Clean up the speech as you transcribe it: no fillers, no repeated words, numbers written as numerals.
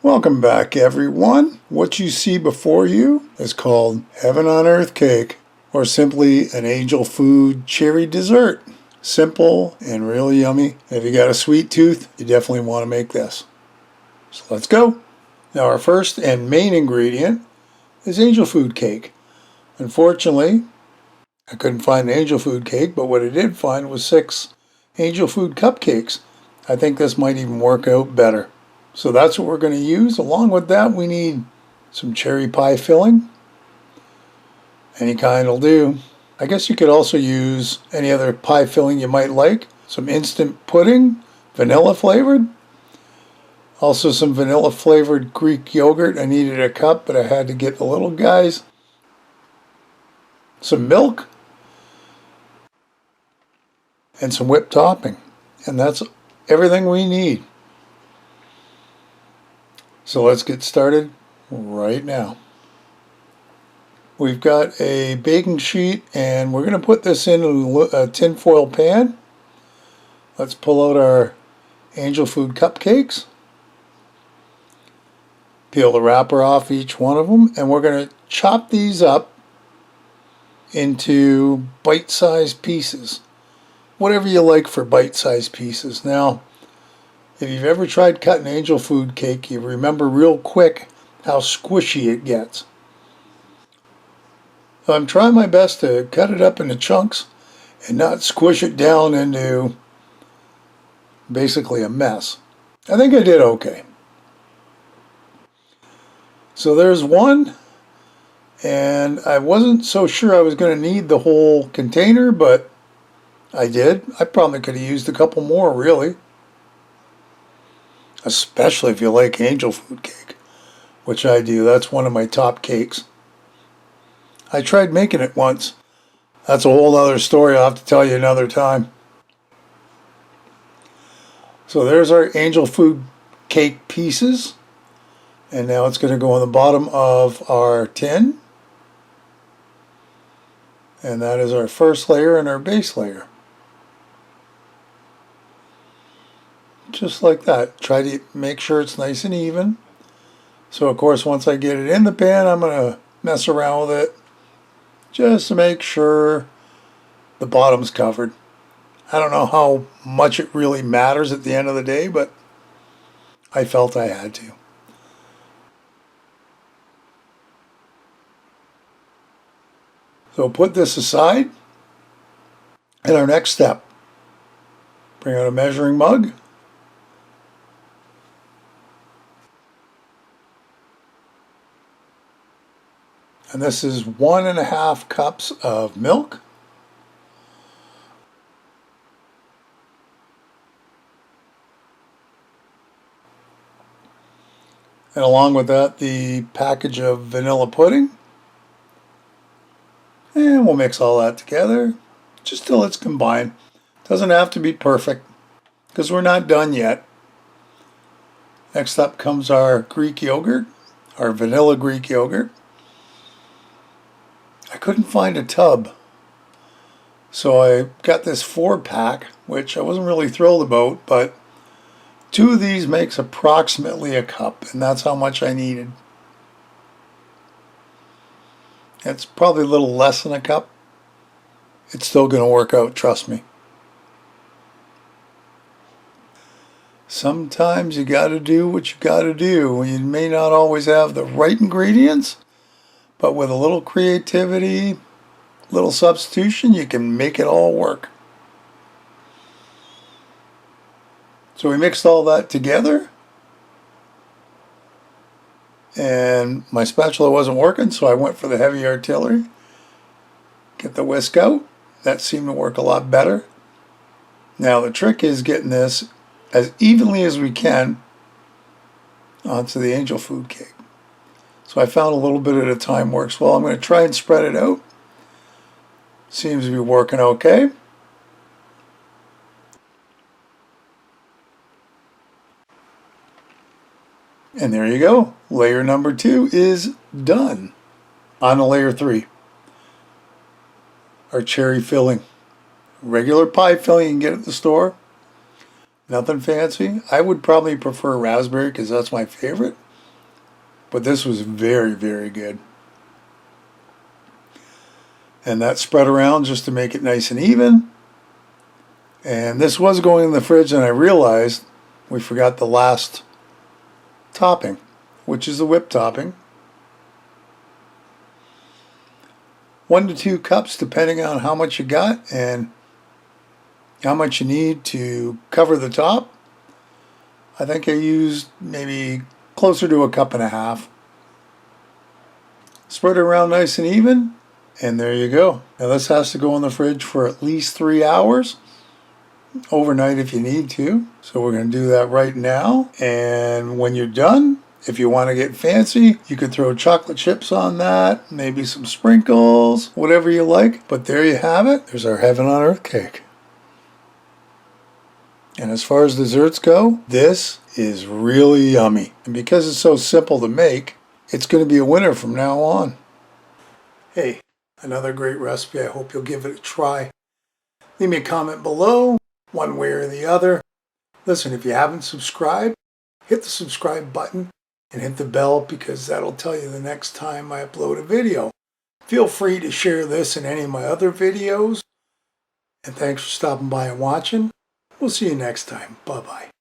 Welcome back, everyone. What you see before you is called Heaven on Earth cake, or simply an angel food cherry dessert. Simple and really yummy. If you got a sweet tooth, you definitely want to make this. So let's go. Now our first and main ingredient is angel food cake. Unfortunately, I couldn't find angel food cake, but what I did find was 6 angel food cupcakes. I think this might even work out better. So that's what we're going to use. Along with that, we need some cherry pie filling. Any kind will do. I guess you could also use any other pie filling you might like. Some instant pudding, vanilla flavored. Also some vanilla flavored Greek yogurt. I needed a cup, but I had to get the little guys. Some milk. And some whipped topping. And that's everything we need. So let's get started right now. We've got a baking sheet and we're going to put this in a tin foil pan. Let's pull out our angel food cupcakes. Peel the wrapper off each one of them, and we're going to chop these up into bite-sized pieces. Whatever you like for bite-sized pieces. Now, if you've ever tried cutting angel food cake, you remember real quick how squishy it gets. So I'm trying my best to cut it up into chunks and not squish it down into basically a mess. I think I did okay. So there's one, and I wasn't so sure I was going to need the whole container, but I did. I probably could have used a couple more, really. Especially if you like angel food cake, which I do. That's one of my top cakes. I tried making it once. That's a whole other story I'll have to tell you another time. So there's our angel food cake pieces. And now it's going to go on the bottom of our tin. And that is our first layer and our base layer. Just like that. Try to make sure it's nice and even. So of course once I get it in the pan, I'm going to mess around with it just to make sure the bottom's covered. I don't know how much it really matters at the end of the day, but I felt I had to. So put this aside. And our next step, bring out a measuring mug. And this is 1.5 cups of milk. And along with that, the package of vanilla pudding. And we'll mix all that together just till it's combined. Doesn't have to be perfect because we're not done yet. Next up comes our Greek yogurt, our vanilla Greek yogurt. I couldn't find a tub, so I got this 4-pack, which I wasn't really thrilled about, but 2 of these makes approximately a cup, and that's how much I needed. It's probably a little less than a cup. It's still going to work out, trust me. Sometimes you got to do what you got to do. You may not always have the right ingredients, but with a little creativity, little substitution, you can make it all work. So we mixed all that together. And my spatula wasn't working, so I went for the heavy artillery. Get the whisk out. That seemed to work a lot better. Now the trick is getting this as evenly as we can onto the angel food cake. So I found a little bit at a time works well. I'm going to try and spread it out. Seems to be working okay. And there you go. Layer number 2 is done. On to layer 3. Our cherry filling. Regular pie filling you can get at the store. Nothing fancy. I would probably prefer raspberry because that's my favorite. but this was very, very good. And that spread around just to make it nice and even. And this was going in the fridge, and I realized we forgot the last topping, which is the whipped topping. 1 to 2 cups depending on how much you got and how much you need to cover the top. I think I used maybe closer to 1.5 cups. Spread it around nice and even, and there you go. Now this has to go in the fridge for at least 3 hours, overnight if you need to. So we're going to do that right now, and when you're done, if you want to get fancy, you could throw chocolate chips on that, maybe some sprinkles, whatever you like. But there you have it. There's our Heaven on Earth cake. And as far as desserts go, this is really yummy. And because it's so simple to make, it's going to be a winner from now on. Hey, another great recipe. I hope you'll give it a try. Leave me a comment below, one way or the other. Listen, if you haven't subscribed, hit the subscribe button and hit the bell, because that'll tell you the next time I upload a video. Feel free to share this and any of my other videos. And thanks for stopping by and watching. We'll see you next time. Bye-bye.